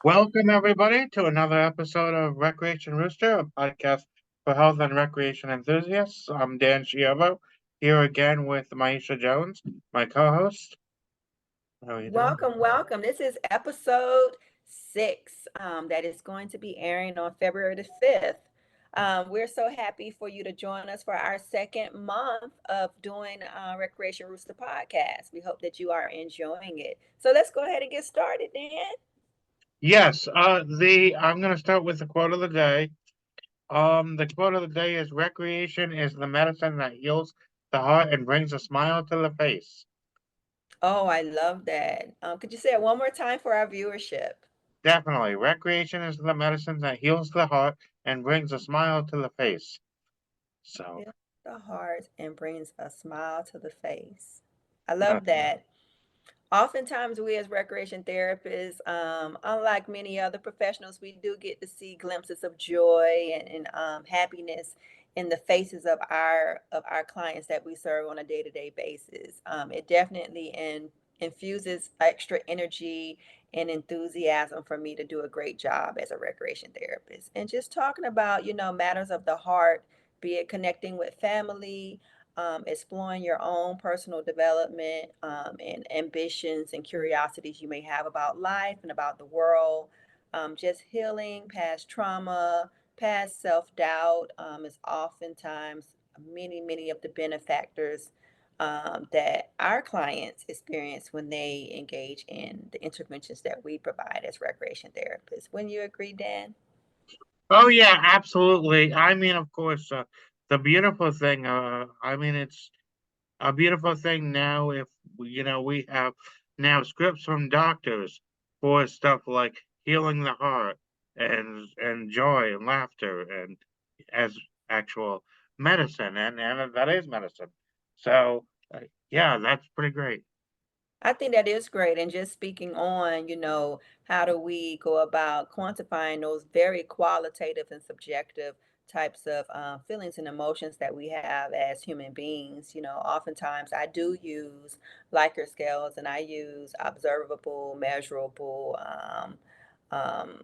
Welcome, everybody, to another episode of Recreation Rooster, a podcast for health and recreation enthusiasts. I'm Dan Chiovo, here again with Maisha Jones, my co host. How are you doing? Welcome, welcome. This is episode 6 that is going to be airing on February the 5th. We're so happy for you to join us for our second month of doing Recreation Rooster podcast. We hope that you are enjoying it. So let's go ahead and get started, Dan. Yes, I'm going to start with the quote of the day. The quote of the day is recreation is the medicine that heals the heart and brings a smile to the face. Oh, I love that. Could you say it one more time for our viewership? Definitely, recreation is the medicine that heals the heart and brings a smile to the face. So, Fills the heart and brings a smile to the face. I uh, love that. Oftentimes, we as recreation therapists, unlike many other professionals, we do get to see glimpses of joy and happiness in the faces of our clients that we serve on a day-to-day basis. It definitely infuses extra energy and enthusiasm for me to do a great job as a recreation therapist. And just talking about, matters of the heart, be it connecting with family, exploring your own personal development and ambitions and curiosities you may have about life and about the world. Just healing past trauma, past self doubt is oftentimes many of the benefactors that our clients experience when they engage in the interventions that we provide as recreation therapists. Wouldn't you agree, Dan? Oh yeah, absolutely. I mean, of course, the beautiful thing. It's a beautiful thing now. If we have now scripts from doctors for stuff like healing the heart and joy and laughter and as actual medicine, and that is medicine. So yeah, that's pretty great. I think that is great. And just speaking on, how do we go about quantifying those very qualitative and subjective types of feelings and emotions that we have as human beings? Oftentimes I do use Likert scales and I use observable, measurable um,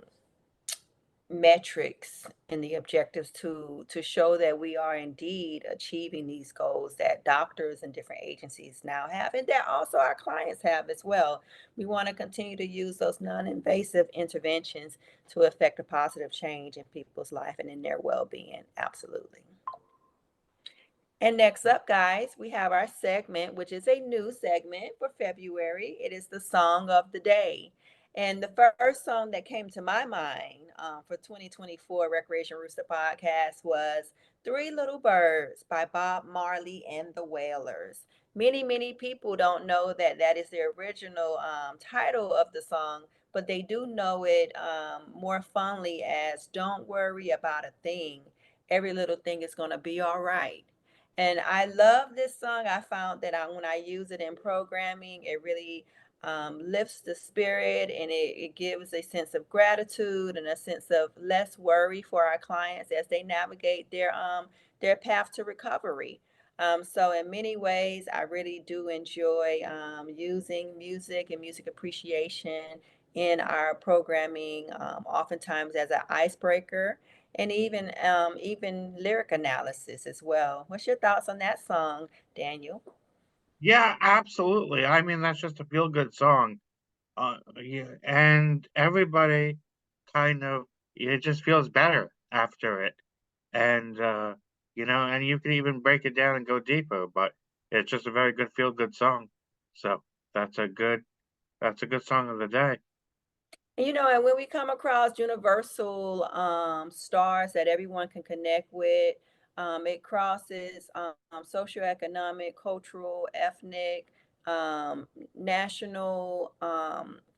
metrics and the objectives to show that we are indeed achieving these goals that doctors and different agencies now have and that also our clients have as well. We want to continue to use those non-invasive interventions to affect a positive change in people's life and in their well-being. Absolutely. And next up, guys, we have our segment, which is a new segment for February. It is the song of the day. And the first song that came to my mind for 2024 Recreation Rooster podcast was Three Little Birds by Bob Marley and the Wailers. Many people don't know that that is the original title of the song, but they do know it more fondly as Don't Worry About a Thing. Every little thing is going to be all right. And I love this song. I found that when I use it in programming, it really lifts the spirit and it gives a sense of gratitude and a sense of less worry for our clients as they navigate their path to recovery. So in many ways, I really do enjoy using music and music appreciation in our programming, oftentimes as an icebreaker and even lyric analysis as well. What's your thoughts on that song, Daniel? Yeah, absolutely. I mean, that's just a feel good song. Yeah, and everybody kind of it just feels better after it. And and you can even break it down and go deeper, but it's just a very good feel good song. So that's a good that's a good song of the day. And when we come across universal stars that everyone can connect with, it crosses socioeconomic, cultural, ethnic, national.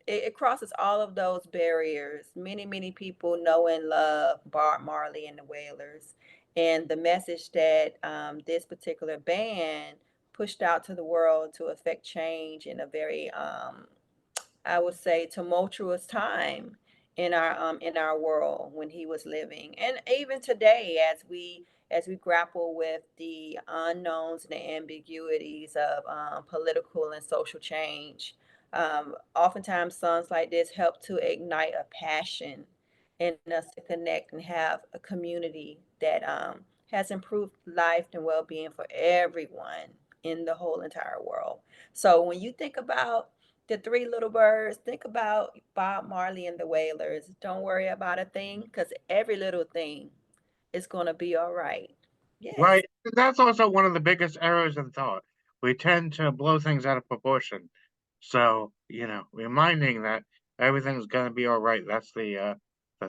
It crosses all of those barriers. Many people know and love Bob Marley and the Wailers, and the message that this particular band pushed out to the world to affect change in a very I would say tumultuous time in our world when he was living, and even today as we grapple with the unknowns and the ambiguities of political and social change. Oftentimes, songs like this help to ignite a passion in us to connect and have a community that has improved life and well-being for everyone in the whole entire world. So when you think about the Three Little Birds, think about Bob Marley and the Wailers. Don't worry about a thing, because every little thing is going to be all right. Yes. Right. That's also one of the biggest errors in thought. We tend to blow things out of proportion. So, reminding that everything's gonna be all right. That's the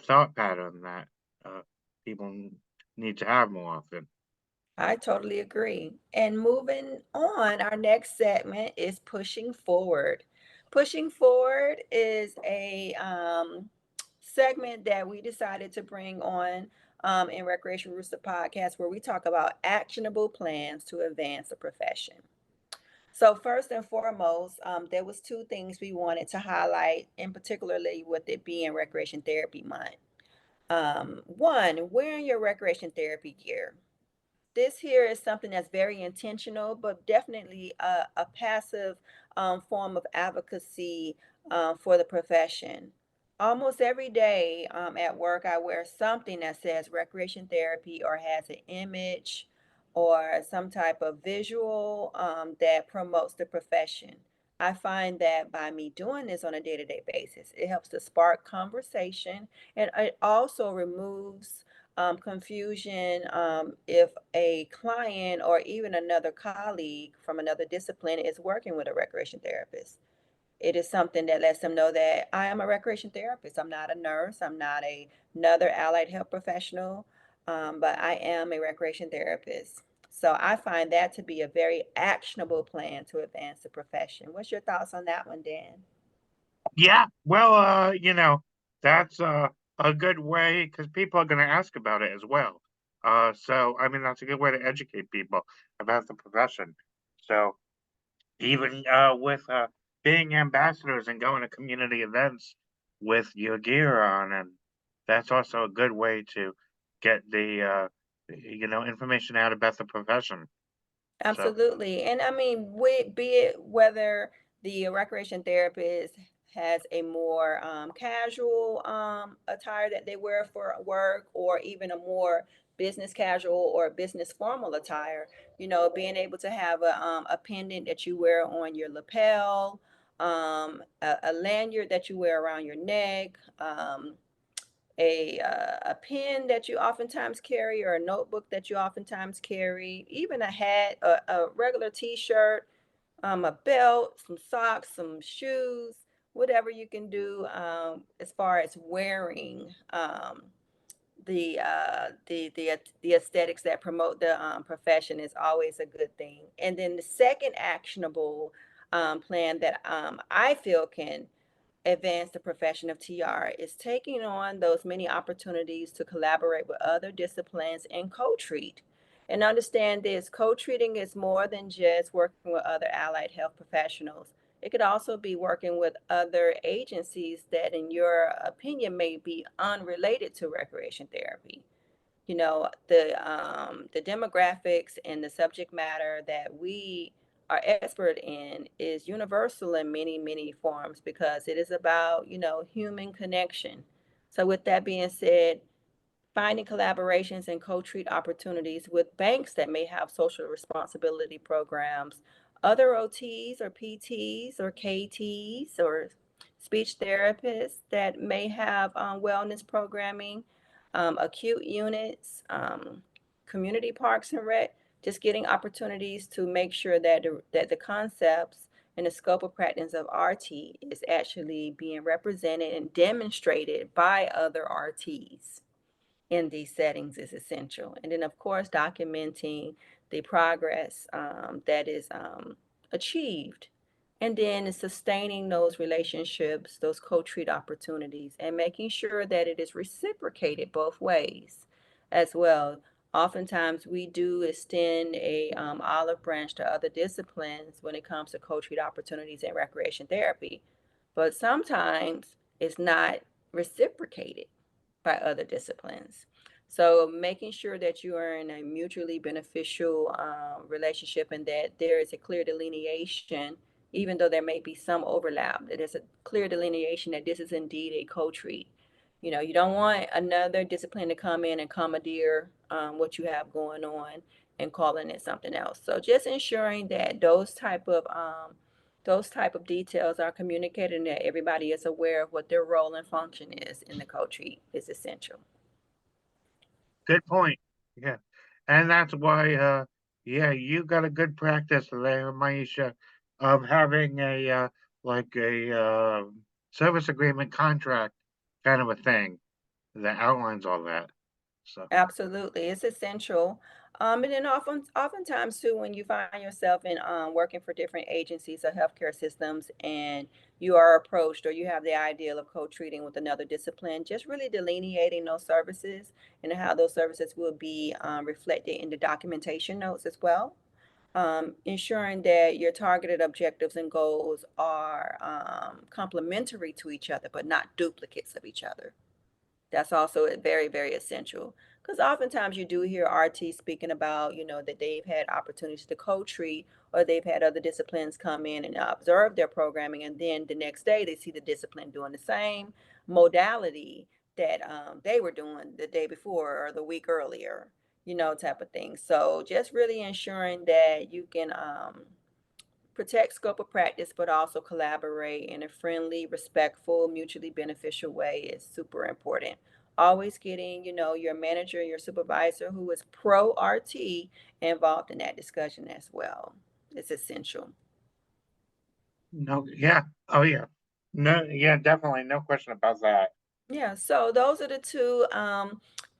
thought pattern that people need to have more often. I totally agree. And moving on, our next segment is pushing forward. Pushing forward is a segment that we decided to bring on in Recreation Rooster podcast, where we talk about actionable plans to advance the profession. So first and foremost, there was two things we wanted to highlight, and particularly with it being Recreation Therapy Month. One, wearing your recreation therapy gear. This here is something that's very intentional, but definitely a passive form of advocacy for the profession. Almost every day at work, I wear something that says recreation therapy or has an image or some type of visual that promotes the profession. I find that by me doing this on a day to day basis, it helps to spark conversation, and it also removes confusion if a client or even another colleague from another discipline is working with a recreation therapist. It is something that lets them know that I am a recreation therapist. I'm not a nurse. I'm not another allied health professional, but I am a recreation therapist. So I find that to be a very actionable plan to advance the profession. What's your thoughts on that one, Dan? Yeah. Well, that's a good way because people are gonna ask about it as well. So I mean that's a good way to educate people about the profession. So even with being ambassadors and going to community events with your gear on, and that's also a good way to get the information out about the profession. So Absolutely. And I mean, be it whether the recreation therapist has a more casual attire that they wear for work, or even a more business casual or business formal attire, being able to have a pendant that you wear on your lapel, a lanyard that you wear around your neck, a pen that you oftentimes carry, or a notebook that you oftentimes carry, even a hat, a regular t-shirt, a belt, some socks, some shoes, whatever you can do as far as wearing the aesthetics that promote the profession is always a good thing. And then the second actionable plan that I feel can advance the profession of TR is taking on those many opportunities to collaborate with other disciplines and co-treat. And understand this, co-treating is more than just working with other allied health professionals. It could also be working with other agencies that, in your opinion, may be unrelated to recreation therapy. The demographics and the subject matter that we are expert in is universal in many many forms, because it is about human connection. So with that being said, finding collaborations and co-treat opportunities with banks that may have social responsibility programs, other OTs or PTs or KTs or speech therapists that may have wellness programming, acute units, community parks and rec, just getting opportunities to make sure that the concepts and the scope of practice of RT is actually being represented and demonstrated by other RTs in these settings is essential. And then, of course, documenting the progress that is achieved. And then sustaining those relationships, those co treat opportunities, and making sure that it is reciprocated both ways as well. Oftentimes, we do extend a olive branch to other disciplines when it comes to co treat opportunities and recreation therapy, but sometimes it's not reciprocated by other disciplines. So making sure that you are in a mutually beneficial relationship, and that there is a clear delineation even though there may be some overlap, that there's a clear delineation that this is indeed a co-treat. You know, you don't want another discipline to come in and commandeer what you have going on and calling it something else. So just ensuring that those type of details are communicated and that everybody is aware of what their role and function is in the co-treat is essential. Good point. Yeah. And that's why, yeah, you got a good practice there, Maisha, of having like a, service agreement contract kind of a thing that outlines all that. So, Absolutely, it's essential. And then oftentimes too, when you find yourself in working for different agencies or healthcare systems, and you are approached or you have the ideal of co-treating with another discipline, just really delineating those services and how those services will be reflected in the documentation notes as well. Ensuring that your targeted objectives and goals are complementary to each other, but not duplicates of each other. That's also very, very essential because oftentimes you do hear RT speaking about, that they've had opportunities to co-treat or they've had other disciplines come in and observe their programming, and then the next day they see the discipline doing the same modality that they were doing the day before or the week earlier, type of thing. So just really ensuring that you can protect scope of practice, but also collaborate in a friendly, respectful, mutually beneficial way is super important. Always getting, your manager, your supervisor who is pro RT involved in that discussion as well. It's essential. no, yeah. Oh, yeah. No, yeah, definitely. No question about that. Yeah, so those are the two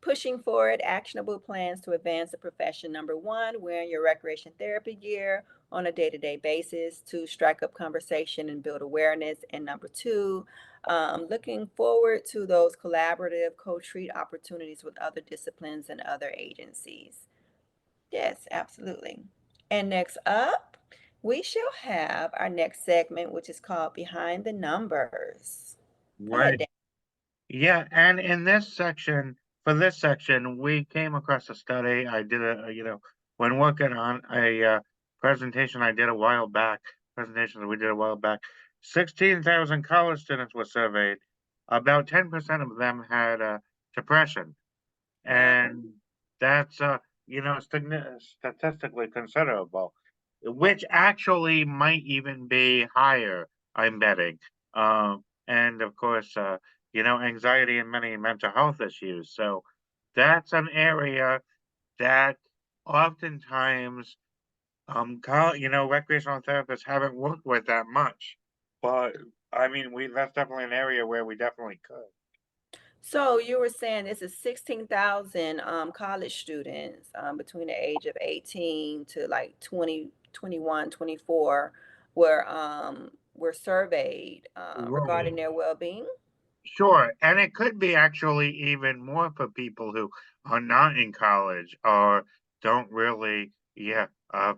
pushing forward actionable plans to advance the profession. Number one, wearing your recreation therapy gear on a day-to-day basis to strike up conversation and build awareness. And number two, looking forward to those collaborative co-treat opportunities with other disciplines and other agencies. Yes, absolutely. And next up, we shall have our next segment, which is called Behind the Numbers. Go ahead, Right. Dan. Yeah, and in this section, for this section, we came across a study. I did when working on a presentation I did a while back, presentation that we did a while back, 16,000 college students were surveyed. About 10% of them had depression. Wow. And that's statistically considerable, which actually might even be higher, I'm betting. And of course, anxiety and many mental health issues. So that's an area that oftentimes, recreational therapists haven't worked with that much. But I mean, we that's definitely an area where we definitely could. So you were saying this is 16,000 college students between the age of 18 to like 20, 21, 24 were surveyed Right. regarding their well-being. Sure, and it could be actually even more for people who are not in college or don't really,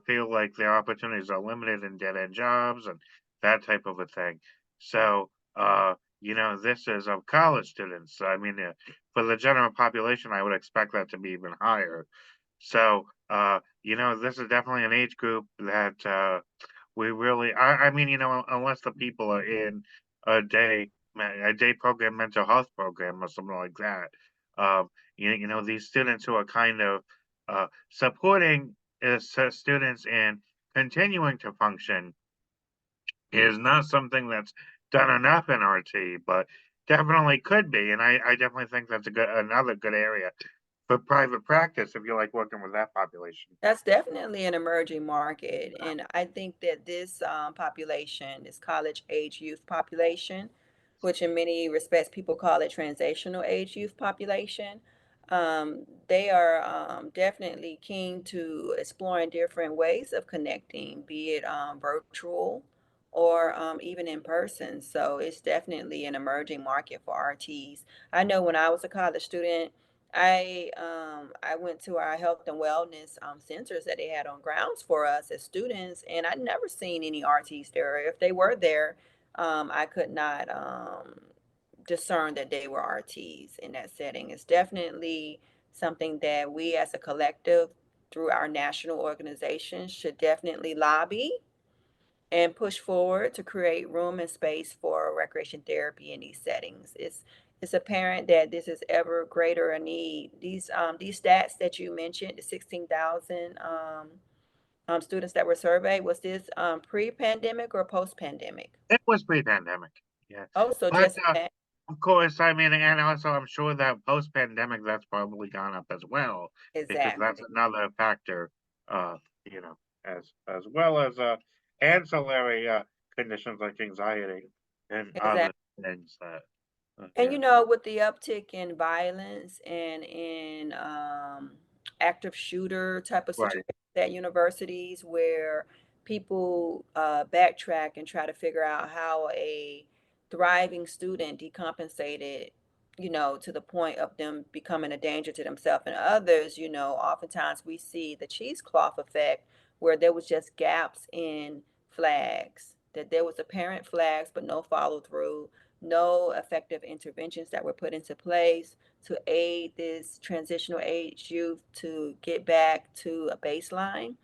feel like their opportunities are limited in dead-end jobs and that type of a thing. So, this is of college students. I mean, for the general population, I would expect that to be even higher. So, this is definitely an age group that we really, I mean, unless the people are in a day program, mental health program, or something like that. These students who are kind of supporting students in continuing to function is not something that's done enough in RT, but definitely could be. And I definitely think that's another good area for private practice if you like working with that population. That's definitely an emerging market. And I think that this population, this college age youth population, which in many respects people call it transitional age youth population, they are definitely keen to exploring different ways of connecting, be it virtual or even in person. So it's definitely an emerging market for RTs. I know when I was a college student, I went to our health and wellness centers that they had on grounds for us as students, and I'd never seen any RTs there. If they were there, I could not discern that they were RTs in that setting. It's definitely something that we as a collective through our national organization should definitely lobby and push forward to create room and space for recreation therapy in these settings. It's apparent that this is ever greater a need. These stats that you mentioned, the 16,000 students that were surveyed, was this pre-pandemic or post-pandemic? It was pre-pandemic, yeah. Oh, so But, just that. of course, I mean, and also I'm sure that post-pandemic, that's probably gone up as well, because that's Exactly. another factor, uh, you know, as well as, ancillary, conditions like anxiety and other Exactly. things that, And yeah, with the uptick in violence and in active shooter type of right. situations at universities where people backtrack and try to figure out how a thriving student decompensated, to the point of them becoming a danger to themselves and others, oftentimes we see the cheesecloth effect where there was just gaps in flags, that there was apparent flags but no follow through, no effective interventions that were put into place to aid this transitional age youth to get back to a baseline.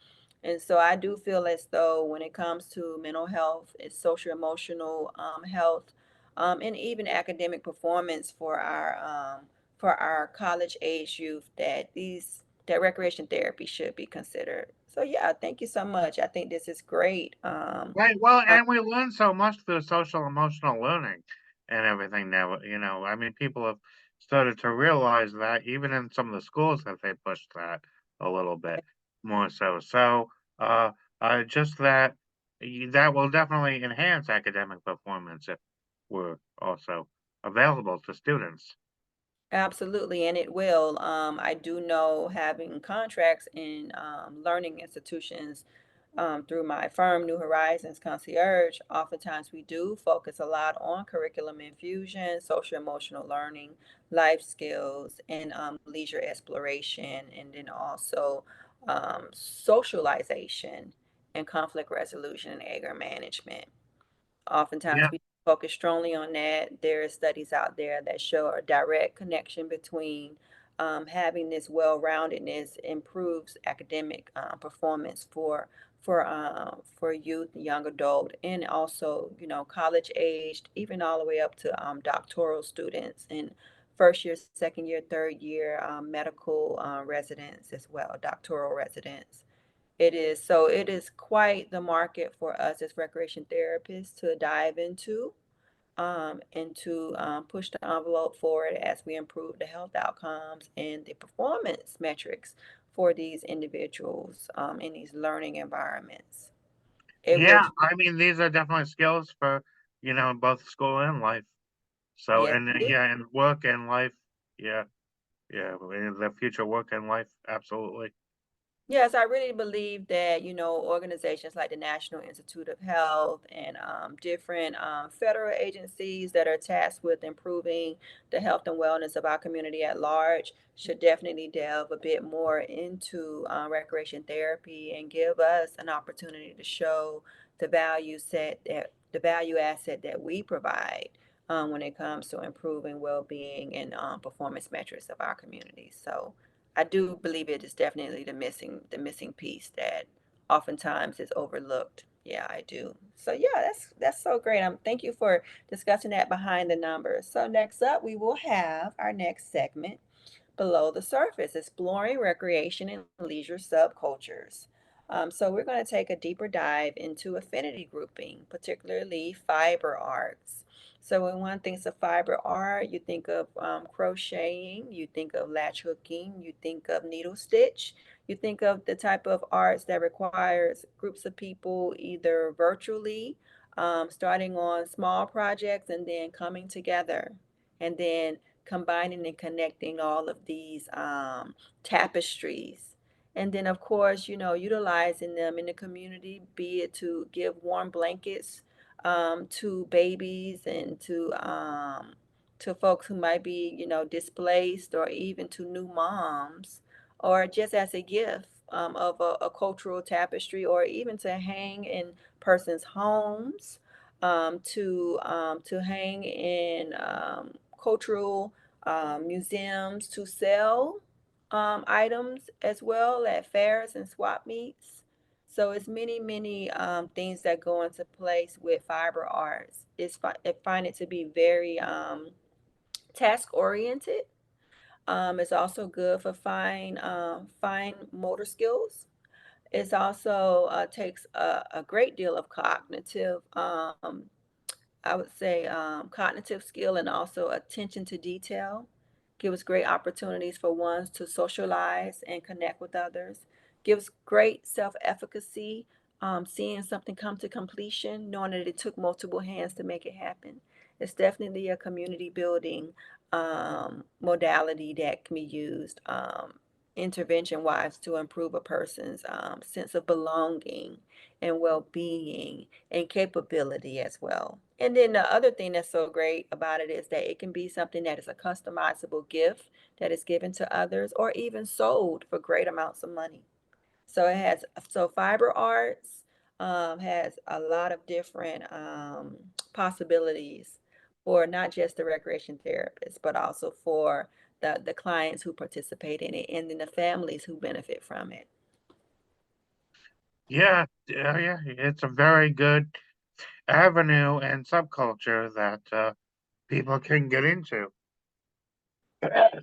And so I do feel as though when it comes to mental health, it's social emotional health, and even academic performance for our college age youth, that recreation therapy should be considered. So yeah, thank you so much. I think this is great. Right, well, and we learn so much through social emotional learning and everything now, I mean, people have started to realize that even in some of the schools that they pushed that a little bit more so. So, just that that will definitely enhance academic performance if we're also available to students. Absolutely, and it will. I do know, having contracts in learning institutions through my firm, New Horizons Concierge, oftentimes we do focus a lot on curriculum infusion, social emotional learning, life skills, and leisure exploration, and then also socialization and conflict resolution and anger management. Yeah, Oftentimes, we focus strongly on that. There are studies out there that show a direct connection between having this well-roundedness improves academic performance for youth, young adult, and also college aged, even all the way up to doctoral students and first year, second year, third year medical residents as well, doctoral residents. It is quite the market for us as recreation therapists to dive into, and to push the envelope forward as we improve the health outcomes and the performance metrics for these individuals in these learning environments. It will, yeah, I mean, these are definitely skills for, both school and life. So, yes, and indeed. yeah, and work and life, yeah. Yeah, in the future work and life, absolutely. Yes, I really believe that, organizations like the National Institute of Health and different federal agencies that are tasked with improving the health and wellness of our community at large should definitely delve a bit more into recreation therapy and give us an opportunity to show the value asset that we provide when it comes to improving well-being and performance metrics of our community. So I do believe it is definitely the missing piece that oftentimes is overlooked. Yeah, I do. So yeah, that's so great. Thank you for discussing that behind the numbers. So next up, we will have our next segment, Below the Surface, Exploring Recreation and Leisure Subcultures. So we're going to take a deeper dive into affinity grouping, particularly fiber arts. So when one thinks of fiber art, you think of crocheting, you think of latch hooking, you think of needle stitch, you think of the type of arts that requires groups of people either virtually, starting on small projects and then coming together, and then combining and connecting all of these tapestries. And then, of course, utilizing them in the community, be it to give warm blankets to babies and to folks who might be, displaced, or even to new moms, or just as a gift of a cultural tapestry, or even to hang in persons' homes, to hang in cultural museums, to sell items as well at fairs and swap meets. So it's many things that go into place with fiber arts. I find it to be very task oriented. It's also good for fine motor skills. It's also takes a great deal of cognitive, I would say, cognitive skill and also attention to detail. Gives great opportunities for ones to socialize and connect with others. Gives great self-efficacy, seeing something come to completion, knowing that it took multiple hands to make it happen. It's definitely a community building modality that can be used intervention wise to improve a person's sense of belonging and well-being and capability as well. And then the other thing that's so great about it is that it can be something that is a customizable gift that is given to others or even sold for great amounts of money. So fiber arts has a lot of different possibilities for not just the recreation therapist, but also for the clients who participate in it and then the families who benefit from it. Yeah, yeah, it's a very good avenue and subculture that people can get into. And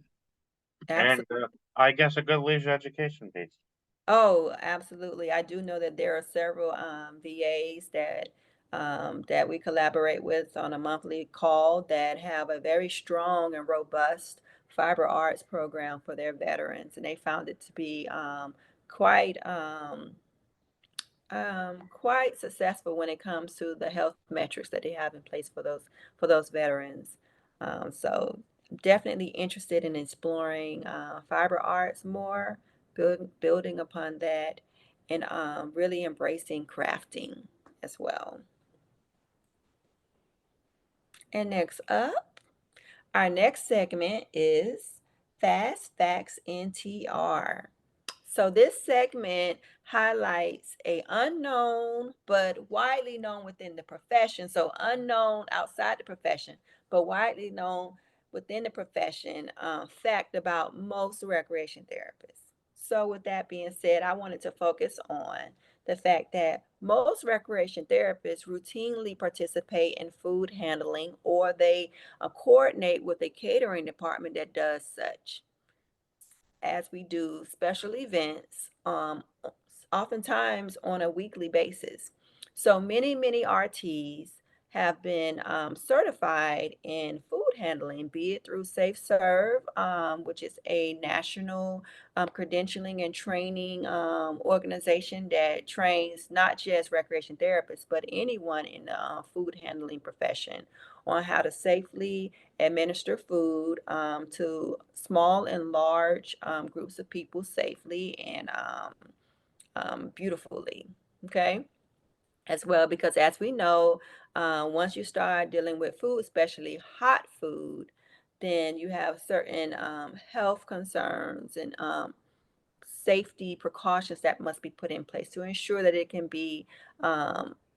Absolutely. I guess a good leisure education piece. Oh, absolutely. I do know that there are several VAs that we collaborate with on a monthly call that have a very strong and robust fiber arts program for their veterans, and they found it to be quite quite successful when it comes to the health metrics that they have in place for those veterans. So definitely interested in exploring fiber arts more, building upon that, and really embracing crafting as well. And next up, our next segment is Fast Facts NTR. So this segment highlights a unknown but widely known within the profession. So unknown outside the profession, but widely known within the profession fact about most recreation therapists. So with that being said, I wanted to focus on the fact that most recreation therapists routinely participate in food handling or they coordinate with a catering department that does such as we do special events, oftentimes on a weekly basis. So many RTs have been certified in food handling, be it through Safe Serve, which is a national credentialing and training organization that trains not just recreation therapists, but anyone in the food handling profession on how to safely administer food to small and large groups of people safely and beautifully. Okay, as well, because as we know, once you start dealing with food, especially hot food, then you have certain health concerns and safety precautions that must be put in place to ensure that it can be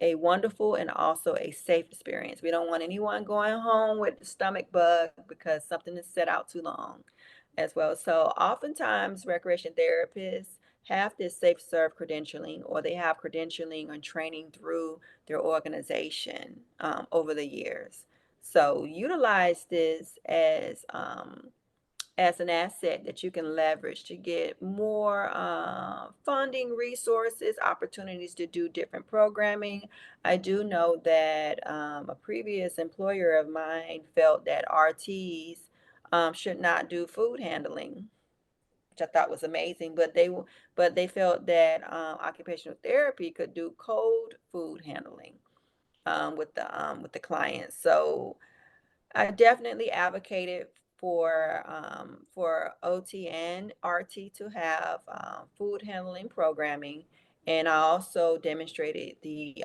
a wonderful and also a safe experience. We don't want anyone going home with the stomach bug because something is set out too long as well. So oftentimes recreation therapists have this safe serve credentialing or they have credentialing and training through their organization over the years. So utilize this as an asset that you can leverage to get more funding resources, opportunities to do different programming. I do know that a previous employer of mine felt that RTs should not do food handling, which I thought was amazing. But they felt that occupational therapy could do cold food handling with the clients. So I definitely advocated for OT and RT to have food handling programming, and I also demonstrated the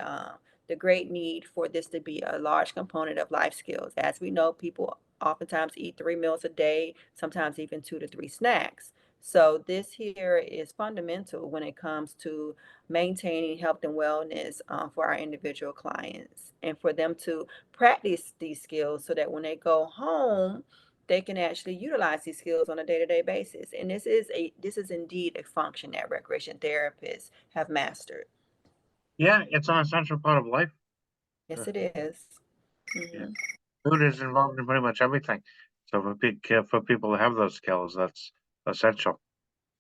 great need for this to be a large component of life skills. As we know, people oftentimes eat 3 meals a day, sometimes even 2 to 3 snacks. So this here is fundamental when it comes to maintaining health and wellness for our individual clients, and for them to practice these skills so that when they go home, they can actually utilize these skills on a day-to-day basis. And this is indeed a function that recreation therapists have mastered. Yeah, it's an essential part of life. Yes, it is. Yeah. Mhm. Food is involved in pretty much everything. So for people to have those skills, that's essential.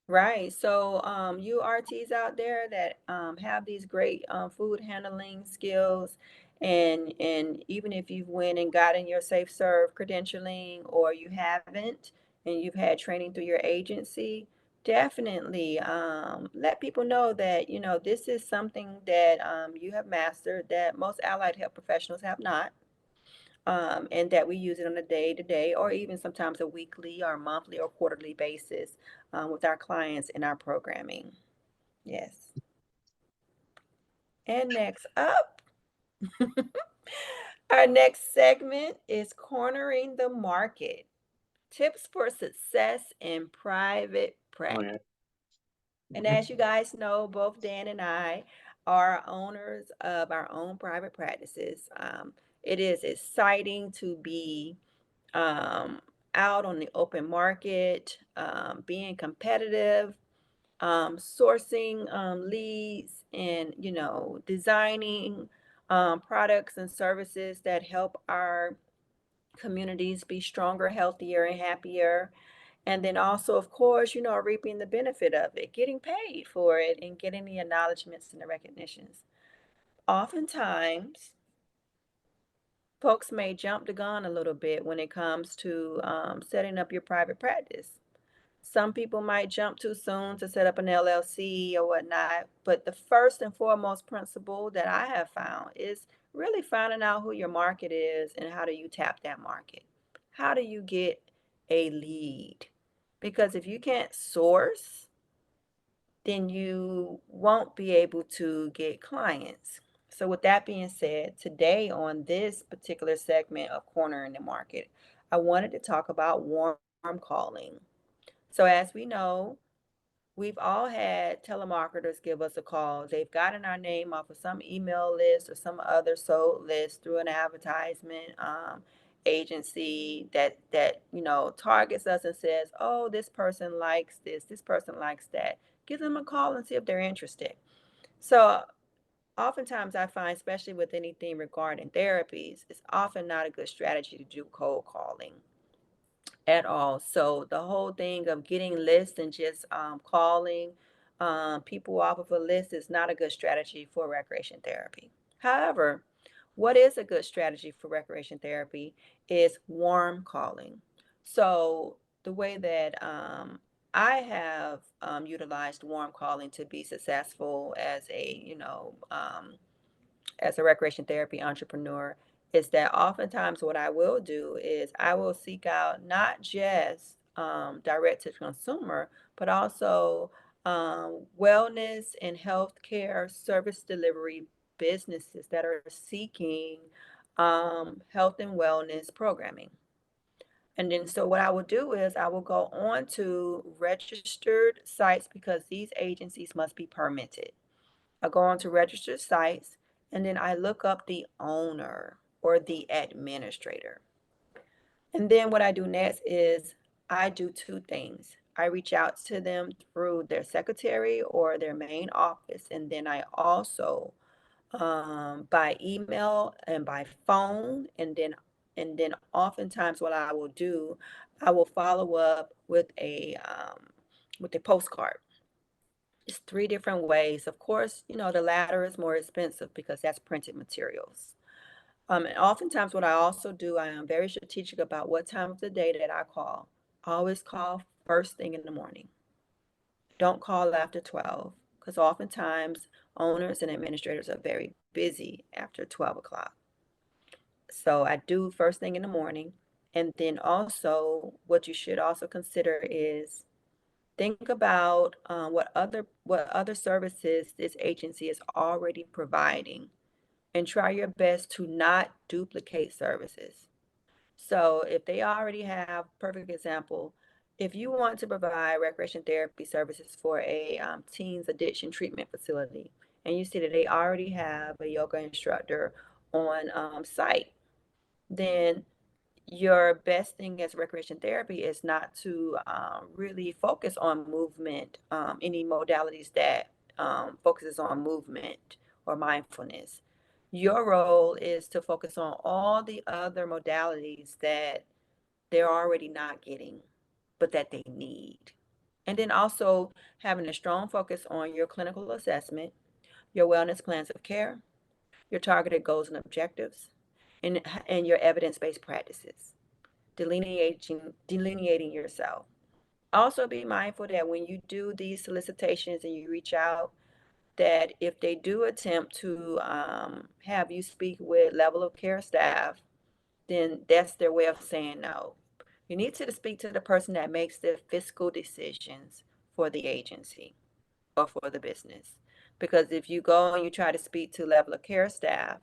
Right. So, you RTs out there that have these great food handling skills, and even if you've went and gotten your safe serve credentialing, or you haven't, and you've had training through your agency, definitely let people know that this is something that you have mastered that most allied health professionals have not. And that we use it on a day-to-day or even sometimes a weekly or monthly or quarterly basis with our clients in our programming. Yes. And next up, our next segment is Cornering the Market, Tips for Success in Private Oh Practice. yeah. And Mhm. as you guys know, both Dan and I are owners of our own private practices. It is exciting to be um, out on the open market, being competitive, sourcing leads, and designing products and services that help our communities be stronger, healthier, and happier. And then also, of course, reaping the benefit of it, getting paid for it, and getting the acknowledgments and the recognitions. Oftentimes, folks may jump the gun a little bit when it comes to setting up your private practice. Some people might jump too soon to set up an LLC or whatnot, but the first and foremost principle that I have found is really finding out who your market is and how do you tap that market. How do you get a lead? Because if you can't source, then you won't be able to get clients. So, with that being said, today on this particular segment of Corner in the Market, I wanted to talk about warm calling. So, as we know, we've all had telemarketers give us a call. They've gotten our name off of some email list or some other sold list through an advertisement agency that targets us and says, "Oh, this person likes this person likes that." Give them a call and see if they're interested. So, oftentimes I find, especially with anything regarding therapies, it's often not a good strategy to do cold calling at all. So the whole thing of getting lists and just calling people off of a list is not a good strategy for recreation therapy. However, what is a good strategy for recreation therapy is warm calling. So the way that I have utilized warm calling to be successful as a recreation therapy entrepreneur is that oftentimes what I will do is I will seek out not just direct to consumer, but also wellness and healthcare service delivery businesses that are seeking health and wellness programming. And then, so what I will do is I will go on to registered sites because these agencies must be permitted. I go on to registered sites and then I look up the owner or the administrator. And then what I do next is I do two things. I reach out to them through their secretary or their main office, and then I also by email and by phone, and then oftentimes what I will do, I will follow up with a postcard. It's three different ways. Of course, the latter is more expensive because that's printed materials. And oftentimes, what I also do, I am very strategic about what time of the day that I call. I always call first thing in the morning. Don't call after 12 because oftentimes owners and administrators are very busy after 12 o'clock. So I do first thing in the morning. And then also, what you should also consider is think about what other services this agency is already providing, and try your best to not duplicate services. So if they already have, perfect example, if you want to provide recreation therapy services for a teens addiction treatment facility, and you see that they already have a yoga instructor on site, then your best thing as recreation therapy is not to really focus on movement, any modalities that focuses on movement or mindfulness. Your role is to focus on all the other modalities that they're already not getting, but that they need. And then also having a strong focus on your clinical assessment, your wellness plans of care, your targeted goals and objectives, and your evidence-based practices, delineating yourself. Also be mindful that when you do these solicitations and you reach out, that if they do attempt to have you speak with level of care staff, then that's their way of saying no. You need to speak to the person that makes the fiscal decisions for the agency or for the business. Because if you go and you try to speak to level of care staff,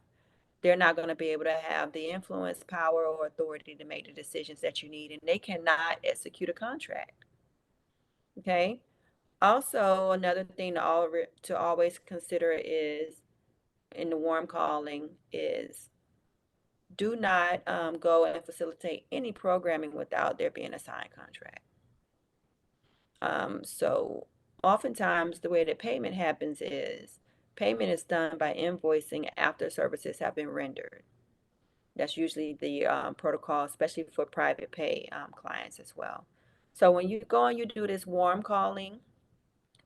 they're not going to be able to have the influence, power, or authority to make the decisions that you need, and they cannot execute a contract. Okay. Also, another thing to always consider is in the warm calling is do not go and facilitate any programming without there being a signed contract. So oftentimes the way that payment happens is payment is done by invoicing after services have been rendered. That's usually the protocol, especially for private pay clients as well. So when you go and you do this warm calling,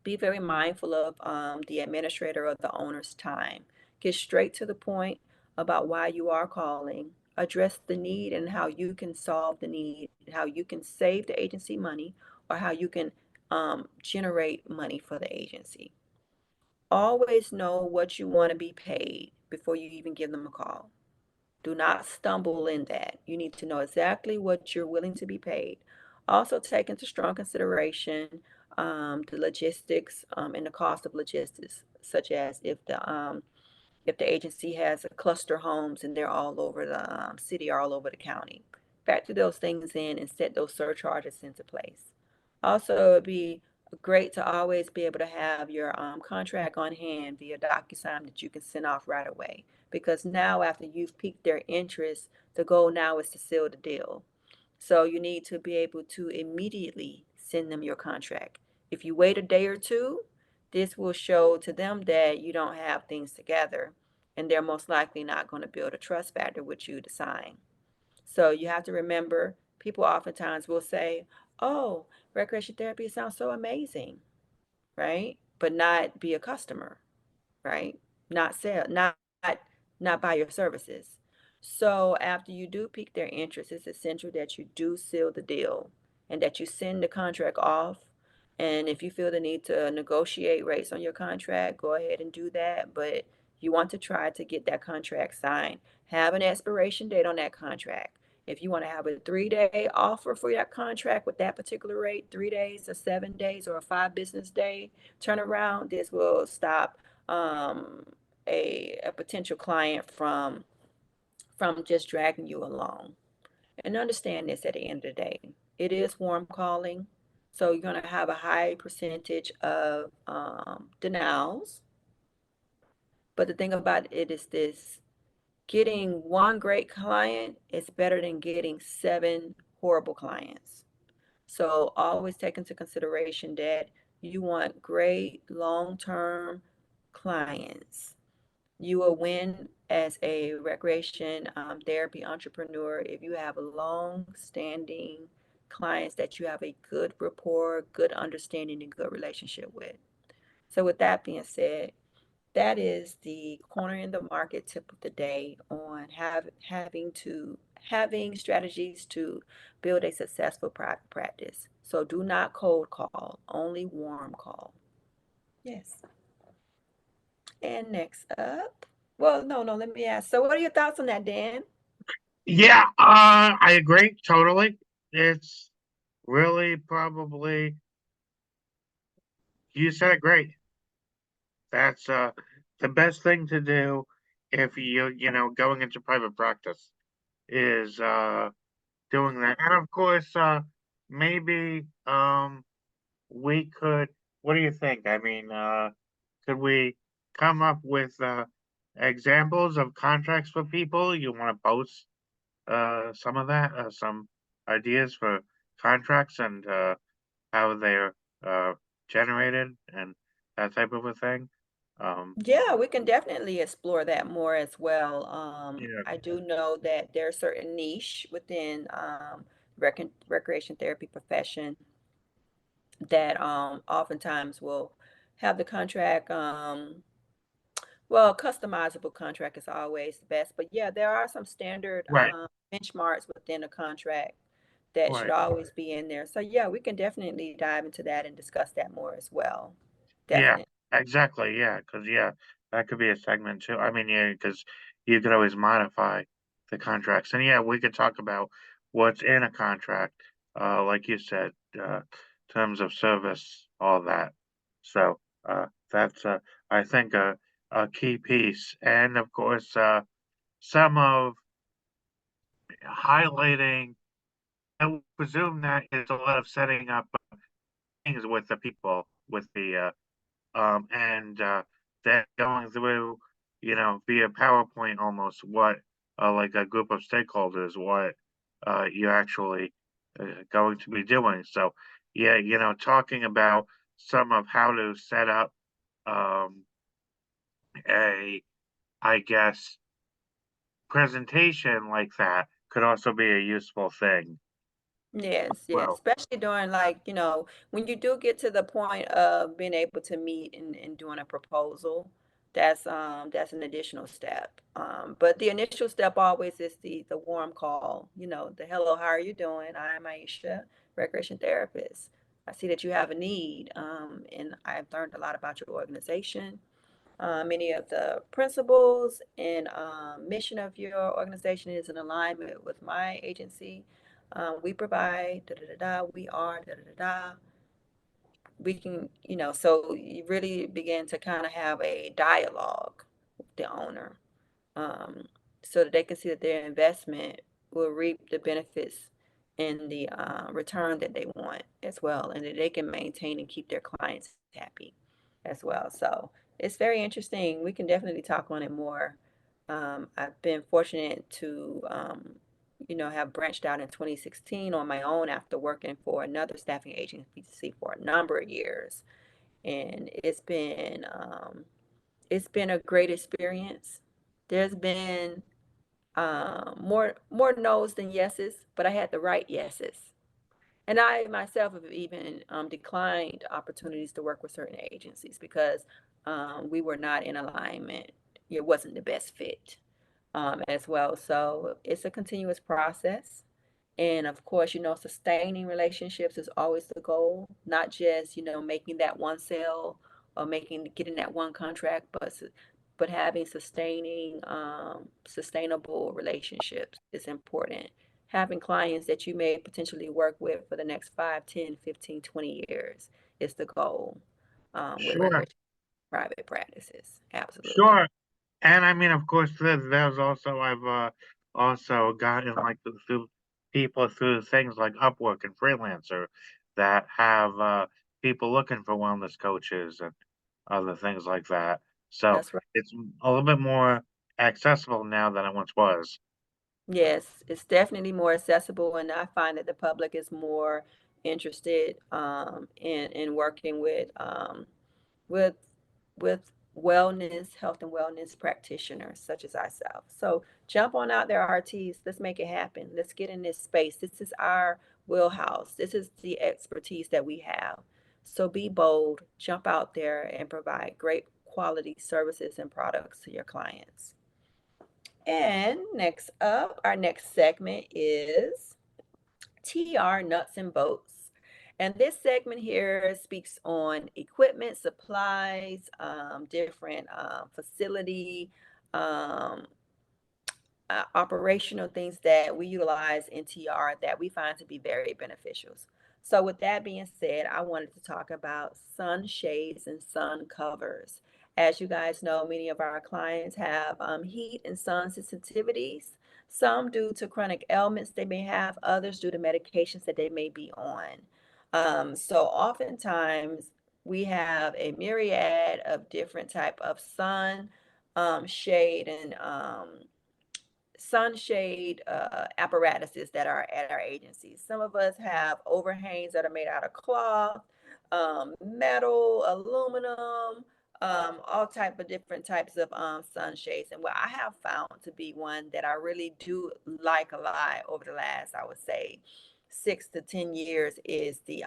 be very mindful of the administrator or the owner's time. Get straight to the point about why you are calling. Address the need and how you can solve the need, how you can save the agency money, or how you can generate money for the agency. Always know what you want to be paid before you even give them a call. Do not stumble in that. You need to know exactly what you're willing to be paid. Also, take into strong consideration the logistics and the cost of logistics, such as if the agency has a cluster homes and they're all over the city or all over the county. Factor those things in and set those surcharges into place. Also, it'd be great to always be able to have your contract on hand via DocuSign that you can send off right away. Because now, after you've piqued their interest, the goal now is to seal the deal. So you need to be able to immediately send them your contract. If you wait a day or two, this will show to them that you don't have things together, and they're most likely not going to build a trust factor with you to sign. So you have to remember, people oftentimes will say, "Oh, recreation therapy sounds so amazing," right? But not be a customer, right? Not sell, not buy your services. So after you do pique their interest, it's essential that you do seal the deal and that you send the contract off. And if you feel the need to negotiate rates on your contract, go ahead and do that. But you want to try to get that contract signed. Have an expiration date on that contract. If you want to have a 3-day offer for that contract with that particular rate, 3 days, or 7 days, or a 5 business day turnaround, this will stop um, a potential client from just dragging you along. And understand this, at the end of the day, it is warm calling, so you're going to have a high percentage of denials. But the thing about it is this: getting one great client is better than getting 7 horrible clients. So always take into consideration that you want great long-term clients. You will win as a recreation therapy entrepreneur if you have long-standing clients that you have a good rapport, good understanding, and good relationship with. So with that being said, that is the corner in the market tip of the day on having strategies to build a successful private practice. So do not cold call, only warm call. Yes. And next up, well, no, let me ask. So, what are your thoughts on that, Dan? Yeah, I agree totally. It's really probably, you said it great. That's the best thing to do if going into private practice is doing that. And of course, maybe we could, what do you think? I mean, could we come up with examples of contracts for people? You want to post some of that, some ideas for contracts and how they're uh generated and that type of a thing? Yeah, we can definitely explore that more as well. Yeah, I do know that there's certain niche within recreation therapy profession that oftentimes will have the contract. Well, customizable contract is always the best, but yeah, there are some standard right, benchmarks within a contract that should right. always be in there. So yeah, we can definitely dive into that and discuss that more as well. Yeah, Definitely. exactly, yeah, because yeah, that could be a segment too. I mean, yeah, because you could always modify the contracts, and yeah, we could talk about what's in a contract, like you said, terms of service, all that. So, that's, I think a key piece, and of course, some of highlighting, I would presume that is a lot of setting up things with the people, with the, and then going through, via PowerPoint almost what, like a group of stakeholders, what you're actually going to be doing. So, yeah, talking about some of how to set up um, a, I guess, presentation like that could also be a useful thing. Yes, yes, Well, especially during like, when you do get to the point of being able to meet and doing a proposal, that's an additional step. But the initial step always is the warm call, the hello, how are you doing? I'm Aisha, recreation therapist. I see that you have a need, and I've learned a lot about your organization. Many of the principles and mission of your organization is in alignment with my agency. We provide da da da da. We are da da da da. We can, so you really begin to kind of have a dialogue with the owner, um, so that they can see that their investment will reap the benefits and the return that they want as well, and that they can maintain and keep their clients happy as well. So it's very interesting. We can definitely talk on it more. I've been fortunate to, have branched out in 2016 on my own after working for another staffing agency for a number of years, and it's been a great experience. There's been more no's than yeses, but I had the right yeses. And I myself have even declined opportunities to work with certain agencies because we were not in alignment. It wasn't the best fit as well. So it's a continuous process. And of course, sustaining relationships is always the goal, not just, making that one sale or getting that one contract, but having sustainable relationships is important. Having clients that you may potentially work with for the next 5, 10, 15, 20 years is the goal with sure, recreation private practices. Absolutely. sure. And I mean, of course, there's also I've also gotten like through people through things like Upwork and Freelancer that have people looking for wellness coaches and other things like that. So That's right. it's a little bit more accessible now than it once was. Yes, it's definitely more accessible, and I find that the public is more interested in working with with health and wellness practitioners such as ourselves. So jump on out there, RTs. Let's make it happen. Let's get in this space. This is our wheelhouse. This is the expertise that we have. So be bold, jump out there and provide great quality services and products to your clients. And next up, our next segment is TR Nuts and Bolts. And this segment here speaks on equipment, supplies, different facility, um, operational things that we utilize in TR that we find to be very beneficial. So, with that being said, I wanted to talk about sunshades and sun covers. As you guys know, many of our clients have heat and sun sensitivities, some due to chronic ailments they may have, others due to medications that they may be on. So, oftentimes, we have a myriad of different type of sun shade and sunshade apparatuses that are at our agencies. Some of us have overhangs that are made out of cloth, metal, aluminum. all type of different types of sunshades. And what I have found to be one that I really do like a lot over the last, I would say, 6 to 10 years is the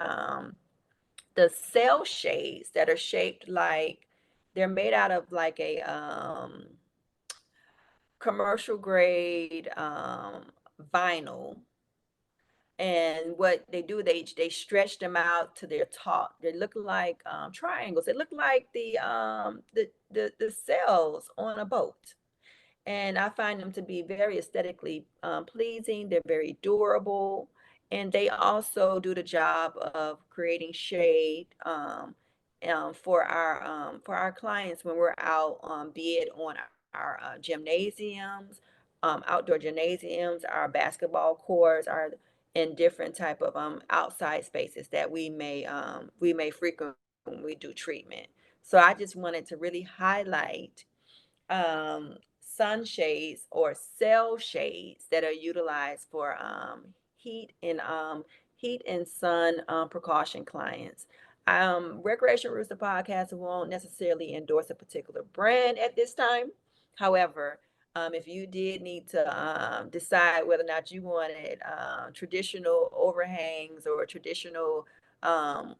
cell shades that are shaped like they're made out of like a commercial grade vinyl. And what they do, they stretch them out to their top. They look like triangles. They look like the cells on a boat, and I find them to be very aesthetically pleasing. They're very durable, and they also do the job of creating shade for our clients when we're out, be it on our gymnasiums, outdoor gymnasiums, our basketball courts, our in different type of outside spaces that we may frequent when we do treatment. So I just wanted to really highlight sunshades or cell shades that are utilized for heat and sun precaution clients. Recreation Rooster Podcast won't necessarily endorse a particular brand at this time. However, if you did need to decide whether or not you wanted traditional overhangs or traditional um,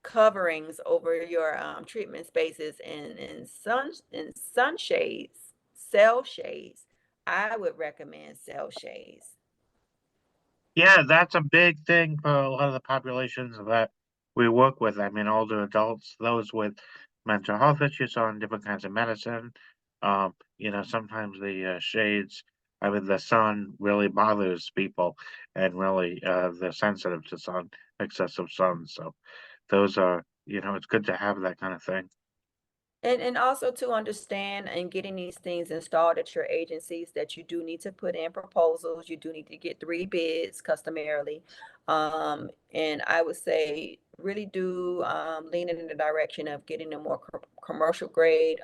coverings over your treatment spaces and sunshades, cell shades, I would recommend cell shades. Yeah, that's a big thing for a lot of the populations that we work with. I mean, older adults, those with mental health issues on different kinds of medicine. Sometimes the shades, I mean, the sun really bothers people, and really they're sensitive to excessive sun. So those are, it's good to have that kind of thing. And also to understand and getting these things installed at your agencies that you do need to put in proposals. You do need to get 3 bids customarily. And I would say really do lean in the direction of getting a more commercial grade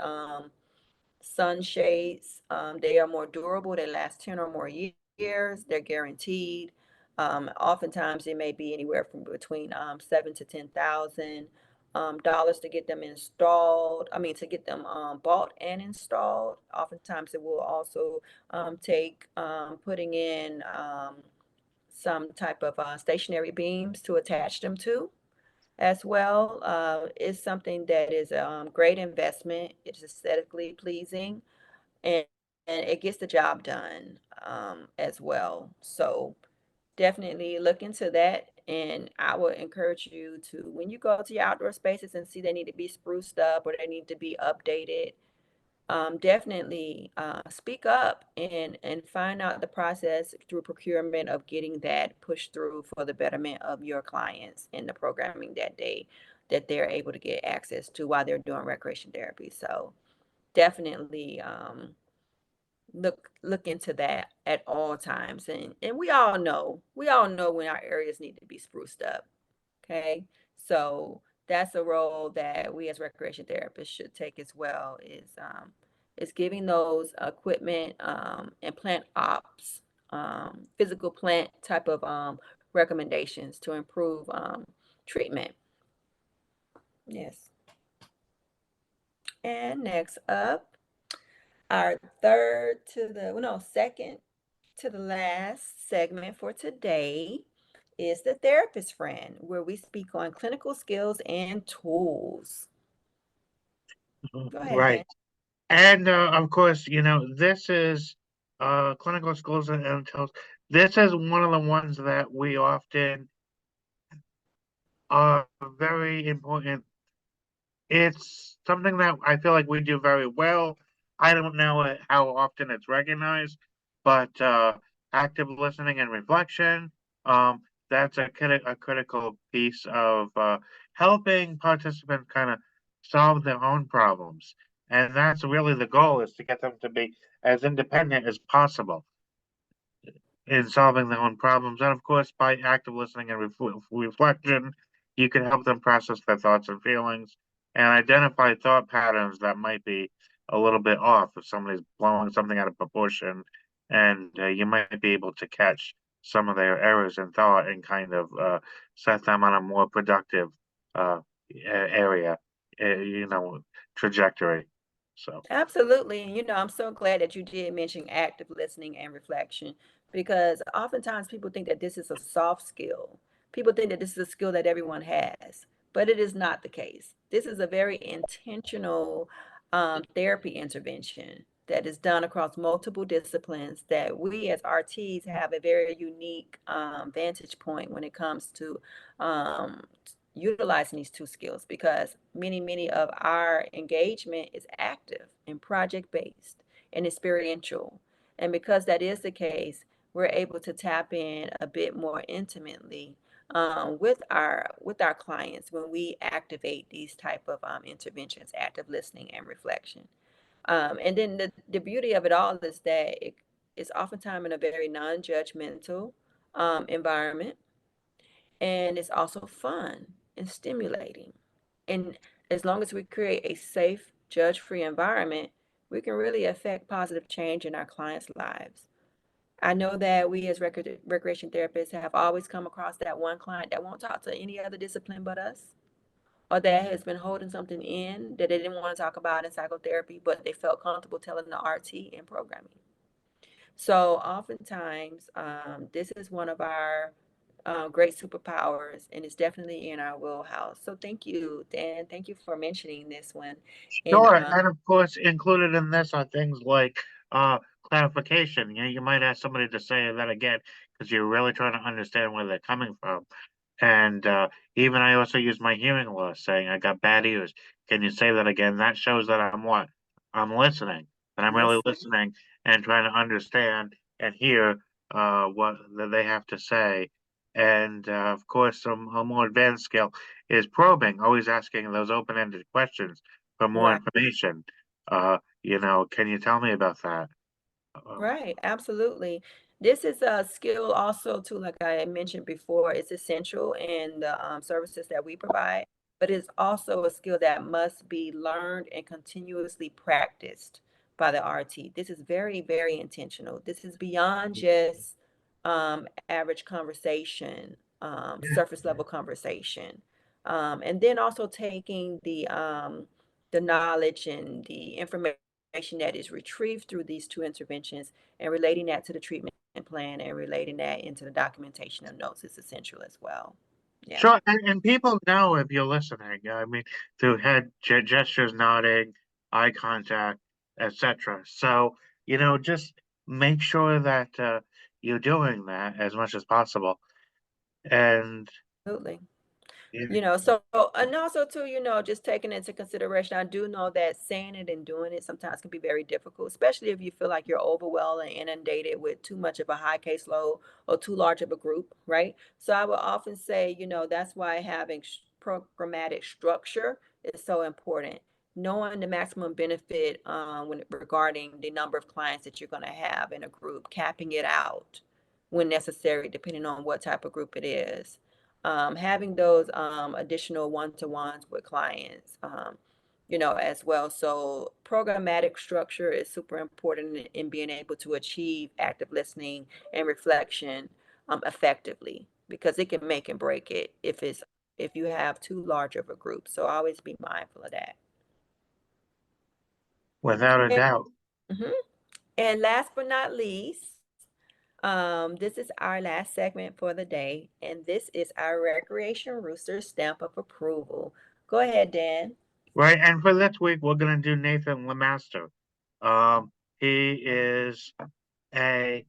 sunshades. They are more durable. They last 10 or more years. They're guaranteed. Oftentimes, it may be anywhere from between 7 to 10,000 dollars to get them installed. I mean, to get them bought and installed. Oftentimes, it will also take putting in some type of stationary beams to attach them to as well. Is something that is a great investment. It's aesthetically pleasing, and it gets the job done as well. So definitely look into that. And I would encourage you to, when you go to your outdoor spaces and see they need to be spruced up or they need to be updated, definitely speak up and find out the process through procurement of getting that pushed through for the betterment of your clients and the programming that they're able to get access to while they're doing recreation therapy. So definitely look into that at all times. And we all know when our areas need to be spruced up. Okay. So that's a role that we as recreation therapists should take as well, is giving those equipment and plant ops, physical plant type of recommendations to improve treatment. Yes. And next up, our second to the last segment for today is the therapist friend, where we speak on clinical skills and tools. Go ahead, Right. Ben. And of course, this is clinical schools and tools. This is one of the ones that we often are very important. It's something that I feel like we do very well. I don't know how often it's recognized, but active listening and reflection, that's a critical piece of helping participants kind of solve their own problems. And that's really the goal, is to get them to be as independent as possible in solving their own problems. And of course, by active listening and reflection, you can help them process their thoughts and feelings and identify thought patterns that might be a little bit off if somebody's blowing something out of proportion. And you might be able to catch some of their errors in thought and kind of set them on a more productive area. You know, trajectory. So Absolutely. And I'm so glad that you did mention active listening and reflection because oftentimes people think that this is a soft skill. People think that this is a skill that everyone has, but it is not the case. This is a very intentional therapy intervention that is done across multiple disciplines that we as RTs have a very unique vantage point when it comes to um, utilizing these two skills because many of our engagement is active and project based and experiential. And because that is the case, we're able to tap in a bit more intimately with our clients when we activate these type of interventions, active listening and reflection. And then the beauty of it all is that it's oftentimes in a very non-judgmental environment, and it's also fun and stimulating. And as long as we create a safe, judge-free environment, we can really affect positive change in our clients' lives. I know that we as recreation therapists have always come across that one client that won't talk to any other discipline but us, or that has been holding something in that they didn't want to talk about in psychotherapy, but they felt comfortable telling the RT in programming. So oftentimes, this is one of our great superpowers, and it's definitely in our wheelhouse. So thank you, Dan. Thank you for mentioning this one. And sure, and of course included in this are things like clarification. You know, you might ask somebody to say that again because you're really trying to understand where they're coming from. And even I also use my hearing loss, saying I got bad ears. Can you say that again? That shows that I'm what? I'm listening. That I'm really listen, listening and trying to understand and hear what that they have to say. And of course, a more advanced skill is probing, always asking those open-ended questions for more right. information. Can you tell me about that? Um, Right, absolutely. This is a skill also too, like I had mentioned before, it's essential in the services that we provide, but it's also a skill that must be learned and continuously practiced by the RT. This is very intentional. This is beyond just average conversation, surface level conversation. And then also taking the knowledge and the information that is retrieved through these two interventions and relating that to the treatment plan and relating that into the documentation of notes is essential as well. Yeah, Sure, and people know if you're listening. I mean, through head gestures, nodding, eye contact, etc. So, just make sure that you're doing that as much as possible. And absolutely. yeah, So and also too, just taking into consideration, I do know that saying it and doing it sometimes can be very difficult, especially if you feel like you're overwhelmed and inundated with too much of a high caseload or too large of a group, right? So I will often say, that's why having programmatic structure is so important. Knowing the maximum benefit when regarding the number of clients that you're going to have in a group, capping it out when necessary, depending on what type of group it is, having those additional one-to-ones with clients, as well. So programmatic structure is super important in being able to achieve active listening and reflection effectively because it can make and break it if you have too large of a group. So always be mindful of that. without a And, doubt. mhm. And last but not least, this is our last segment for the day, and this is our Recreation Rooster stamp of approval. Go ahead, Dan. Right, and for this week, we're gonna do Nathan LaMaster. He is a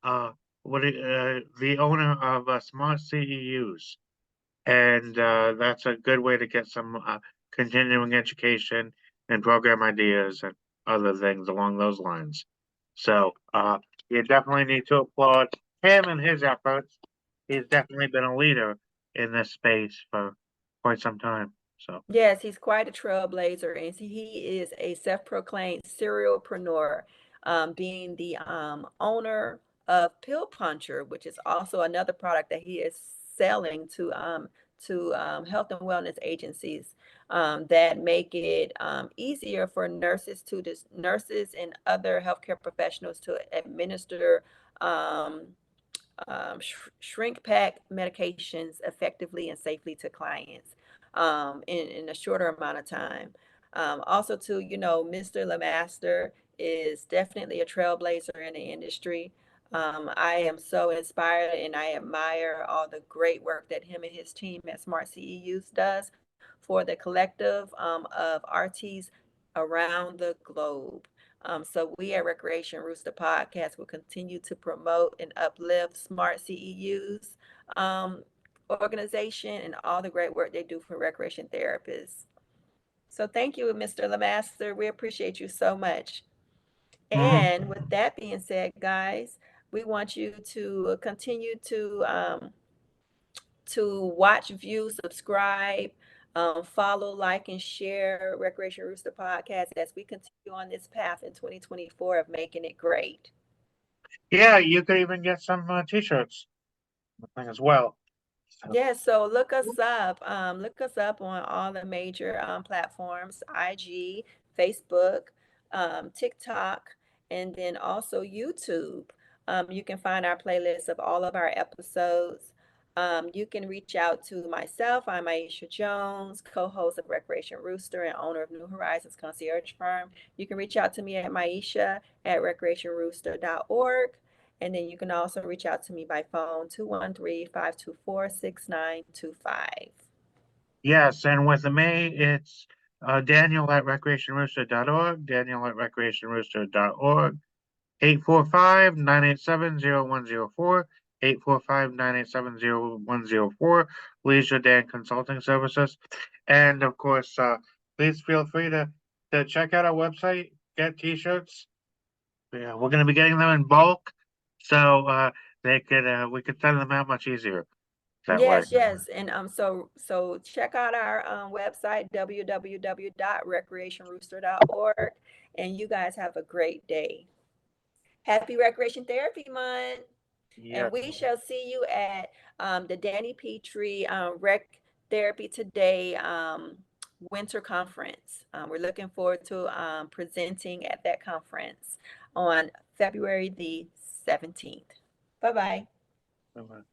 the owner of SmartCEUs. And that's a good way to get some continuing education and program ideas and other things along those lines. So you definitely need to applaud him and his efforts. He's definitely been a leader in this space for quite some time. So Yes, he's quite a trailblazer, and he is a self-proclaimed serialpreneur, being the owner of Pill Puncher, which is also another product that he is selling to health and wellness agencies that make it easier for nurses and other healthcare professionals to administer um, shrink pack medications effectively and safely to clients in a shorter amount of time. Also too, Mr. LaMaster is definitely a trailblazer in the industry. I am so inspired and I admire all the great work that him and his team at SmartCEUs does for the collective of RTs around the globe. So we at Recreation Rooster Podcast will continue to promote and uplift Smart CEUs organization and all the great work they do for recreation therapists. So thank you, Mr. LaMaster. We appreciate you so much. Mhm. And with that being said, guys, we want you to continue to watch, view, subscribe, follow, like, and share Recreation Rooster Podcast as we continue on this path in 2024 of making it great. Yeah, you could even get some t-shirts as well. So, Yeah, so look us up. Look us up on all the major platforms, IG, Facebook, TikTok, and then also YouTube. You can find our playlist of all of our episodes. You can reach out to myself. I'm Aisha Jones, co-host of Recreation Rooster and owner of New Horizons Concierge Firm. You can reach out to me at Maisha at recreationrooster.org. And then you can also reach out to me by phone, 213-524-6925. yes, and with me, it's Daniel at recreationrooster.org, Daniel at recreationrooster.org, 845-987-0104, 845-987-0104, Leisure Dan Consulting Services. And of course, please feel free to check out our website, get t-shirts. Yeah, we're going to be getting them in bulk, so we could send them out much easier that way. Yes, yes. And so check out our website, www.recreationrooster.org. And you guys have a great day. Happy Recreation Therapy Month. Yeah. And we shall see you at the Danny Petrie Rec Therapy Today Winter Conference. We're looking forward to presenting at that conference on February the 17th. Bye bye. Bye-bye.